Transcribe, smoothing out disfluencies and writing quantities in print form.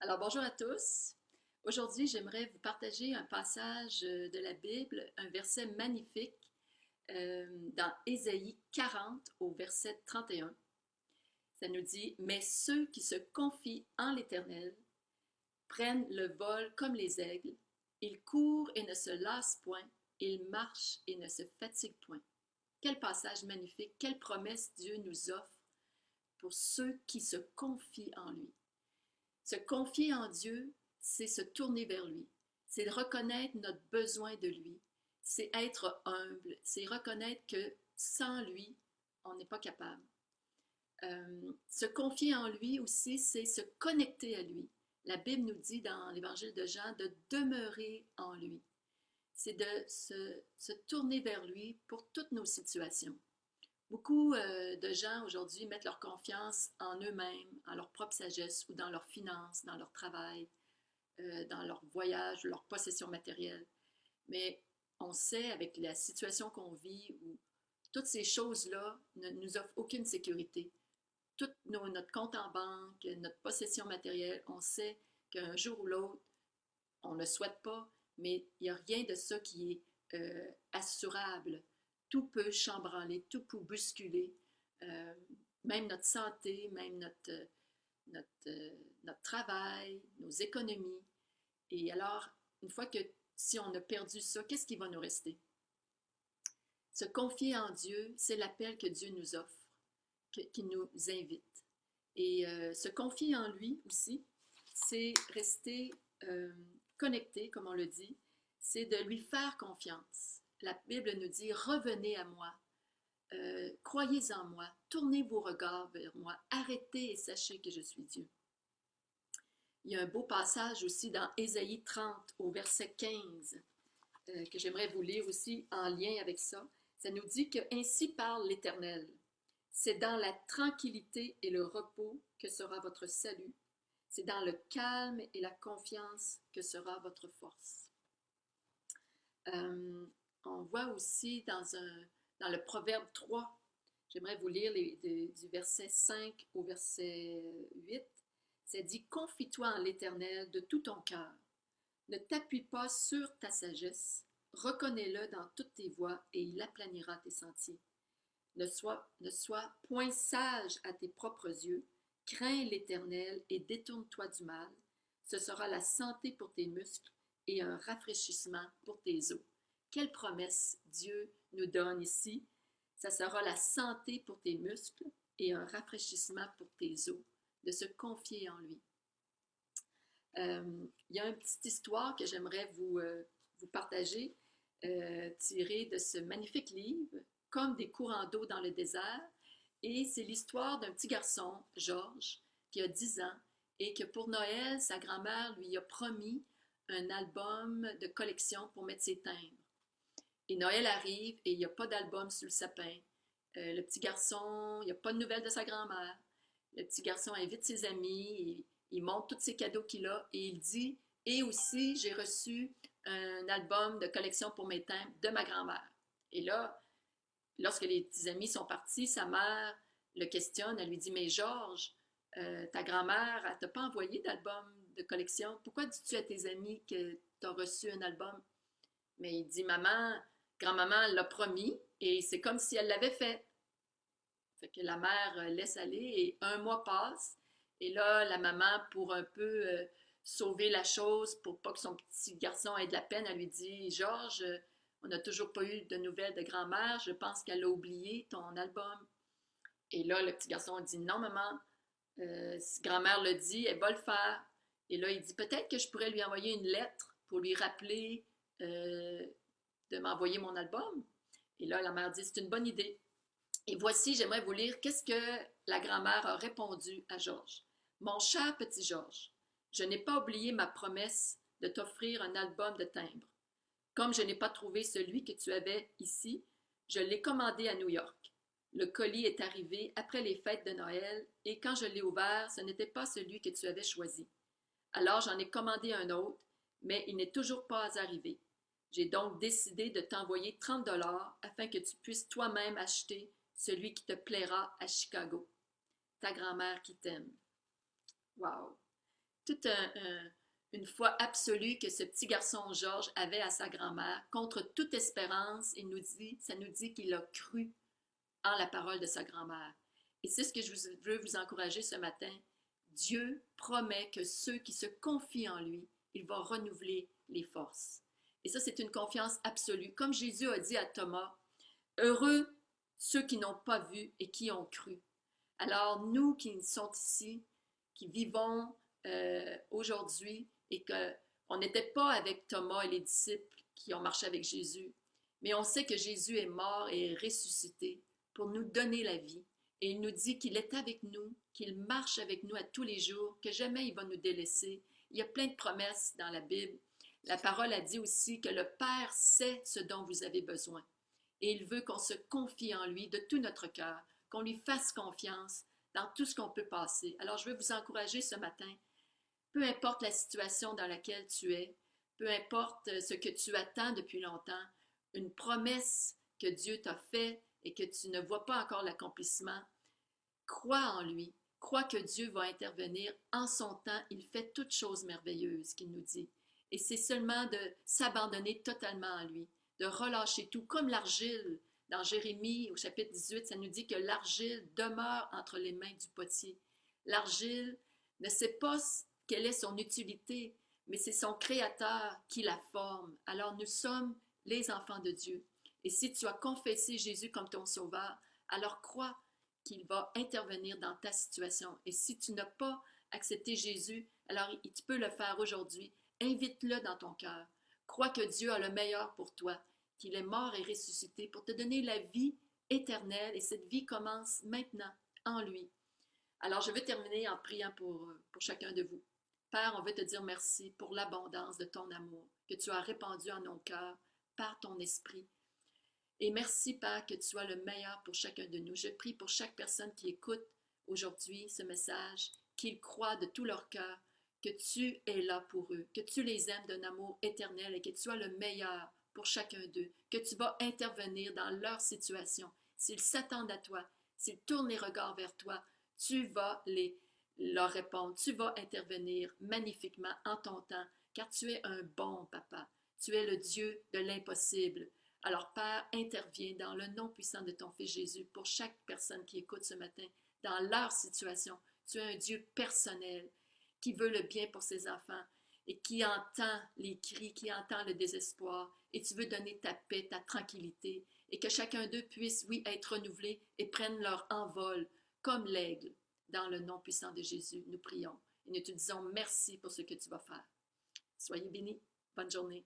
Alors, bonjour à tous. Aujourd'hui, j'aimerais vous partager un passage de la Bible, un verset magnifique dans Ésaïe 40 au verset 31. Ça nous dit, mais ceux qui se confient en l'Éternel prennent le vol comme les aigles, ils courent et ne se lassent point, ils marchent et ne se fatiguent point. Quel passage magnifique, quelle promesse Dieu nous offre pour ceux qui se confient en lui. Se confier en Dieu, c'est se tourner vers lui, c'est reconnaître notre besoin de lui, c'est être humble, c'est reconnaître que sans lui, on n'est pas capable. Se confier en lui aussi, c'est se connecter à lui. La Bible nous dit dans l'Évangile de Jean de demeurer en lui. C'est de se tourner vers lui pour toutes nos situations. Beaucoup de gens aujourd'hui mettent leur confiance en eux-mêmes, en leur propre sagesse ou dans leurs finances, dans leur travail, dans leur voyage, leur possession matérielle. Mais on sait avec la situation qu'on vit où toutes ces choses-là ne nous offrent aucune sécurité. Tout notre compte en banque, notre possession matérielle, on sait qu'un jour ou l'autre, on ne le souhaite pas, mais il n'y a rien de ça qui est assurable. Tout peut chambranler, tout peut bousculer, euh, même notre santé, même notre travail, nos économies. Et alors, une fois que si on a perdu ça, qu'est-ce qui va nous rester? Se confier en Dieu, c'est l'appel que Dieu nous offre, qui nous invite. Et se confier en lui aussi, c'est rester connecté, comme on le dit, c'est de lui faire confiance. La Bible nous dit, revenez à moi, croyez en moi, tournez vos regards vers moi, arrêtez et sachez que je suis Dieu. Il y a un beau passage aussi dans Ésaïe 30 au verset 15 que j'aimerais vous lire aussi en lien avec ça. Ça nous dit que ainsi parle l'Éternel. C'est dans la tranquillité et le repos que sera votre salut. C'est dans le calme et la confiance que sera votre force. On voit aussi dans le Proverbe 3, j'aimerais vous lire du verset 5 au verset 8, ça dit « Confie-toi en l'Éternel de tout ton cœur. Ne t'appuie pas sur ta sagesse. Reconnais-le dans toutes tes voies et il aplanira tes sentiers. Ne sois point sage à tes propres yeux. Crains l'Éternel et détourne-toi du mal. Ce sera la santé pour tes muscles et un rafraîchissement pour tes os. » Quelle promesse Dieu nous donne ici. Ça sera la santé pour tes muscles et un rafraîchissement pour tes os, de se confier en lui. Il y a une petite histoire que j'aimerais vous partager, tirée de ce magnifique livre, Comme des courants d'eau dans le désert. Et c'est l'histoire d'un petit garçon, Georges, qui a 10 ans et que pour Noël, sa grand-mère lui a promis un album de collection pour mettre ses timbres. Et Noël arrive et il n'y a pas d'album sur le sapin. Le petit garçon, il n'y a pas de nouvelles de sa grand-mère. Le petit garçon invite ses amis, il montre tous ses cadeaux qu'il a et il dit « Et aussi, j'ai reçu un album de collection pour mes timbres de ma grand-mère. » Et là, lorsque les petits amis sont partis, sa mère le questionne, elle lui dit « Mais Georges, ta grand-mère, elle t'a pas envoyé d'album de collection. Pourquoi dis-tu à tes amis que tu as reçu un album? » Mais il dit « Maman, grand-maman l'a promis et c'est comme si elle l'avait fait. » Fait que la mère laisse aller et un mois passe. Et là, la maman, pour un peu sauver la chose, pour pas que son petit garçon ait de la peine, elle lui dit « Georges, on n'a toujours pas eu de nouvelles de grand-mère. Je pense qu'elle a oublié ton album. » Et là, le petit garçon dit « Non, maman, si grand-mère le dit, elle va le faire. » Et là, il dit « Peut-être que je pourrais lui envoyer une lettre pour lui rappeler de m'envoyer mon album. » Et là, la mère dit « C'est une bonne idée. » Et voici, j'aimerais vous lire qu'est-ce que la grand-mère a répondu à Georges. Mon cher petit Georges, je n'ai pas oublié ma promesse de t'offrir un album de timbres. Comme je n'ai pas trouvé celui que tu avais ici, je l'ai commandé à New York. Le colis est arrivé après les fêtes de Noël et quand je l'ai ouvert, ce n'était pas celui que tu avais choisi. Alors j'en ai commandé un autre, mais il n'est toujours pas arrivé. J'ai donc décidé de t'envoyer 30$ afin que tu puisses toi-même acheter celui qui te plaira à Chicago. Ta grand-mère qui t'aime. Wow! une foi absolue que ce petit garçon Georges avait à sa grand-mère. Contre toute espérance, ça nous dit qu'il a cru en la parole de sa grand-mère. Et c'est ce que veux vous encourager ce matin. Dieu promet que ceux qui se confient en lui, il va renouveler les forces. Et ça, c'est une confiance absolue. Comme Jésus a dit à Thomas, heureux ceux qui n'ont pas vu et qui ont cru. Alors, nous qui sommes ici, qui vivons aujourd'hui et qu'on n'était pas avec Thomas et les disciples qui ont marché avec Jésus, mais on sait que Jésus est mort et est ressuscité pour nous donner la vie. Et il nous dit qu'il est avec nous, qu'il marche avec nous à tous les jours, que jamais il va nous délaisser. Il y a plein de promesses dans la Bible. La parole a dit aussi que le Père sait ce dont vous avez besoin. Et il veut qu'on se confie en lui de tout notre cœur, qu'on lui fasse confiance dans tout ce qu'on peut passer. Alors je veux vous encourager ce matin, peu importe la situation dans laquelle tu es, peu importe ce que tu attends depuis longtemps, une promesse que Dieu t'a faite et que tu ne vois pas encore l'accomplissement, crois en lui, crois que Dieu va intervenir en son temps, il fait toutes choses merveilleuses qu'il nous dit. Et c'est seulement de s'abandonner totalement à lui, de relâcher tout, comme l'argile. Dans Jérémie, au chapitre 18, ça nous dit que l'argile demeure entre les mains du potier. L'argile ne sait pas quelle est son utilité, mais c'est son Créateur qui la forme. Alors nous sommes les enfants de Dieu. Et si tu as confessé Jésus comme ton sauveur, alors crois qu'il va intervenir dans ta situation. Et si tu n'as pas accepté Jésus, alors tu peux le faire aujourd'hui. Invite-le dans ton cœur. Crois que Dieu a le meilleur pour toi, qu'il est mort et ressuscité pour te donner la vie éternelle. Et cette vie commence maintenant en lui. Alors, je veux terminer en priant pour chacun de vous. Père, on veut te dire merci pour l'abondance de ton amour que tu as répandu en nos cœurs par ton esprit. Et merci, Père, que tu sois le meilleur pour chacun de nous. Je prie pour chaque personne qui écoute aujourd'hui ce message, qu'ils croient de tout leur cœur que tu es là pour eux, que tu les aimes d'un amour éternel et que tu sois le meilleur pour chacun d'eux, que tu vas intervenir dans leur situation. S'ils s'attendent à toi, s'ils tournent les regards vers toi, tu vas leur répondre, tu vas intervenir magnifiquement en ton temps, car tu es un bon papa. Tu es le Dieu de l'impossible. Alors, Père, interviens dans le nom puissant de ton Fils Jésus pour chaque personne qui écoute ce matin, dans leur situation. Tu es un Dieu personnel qui veut le bien pour ses enfants et qui entend les cris, qui entend le désespoir. Et tu veux donner ta paix, ta tranquillité et que chacun d'eux puisse, oui, être renouvelé et prenne leur envol comme l'aigle. Dans le nom puissant de Jésus, nous prions et nous te disons merci pour ce que tu vas faire. Soyez bénis. Bonne journée.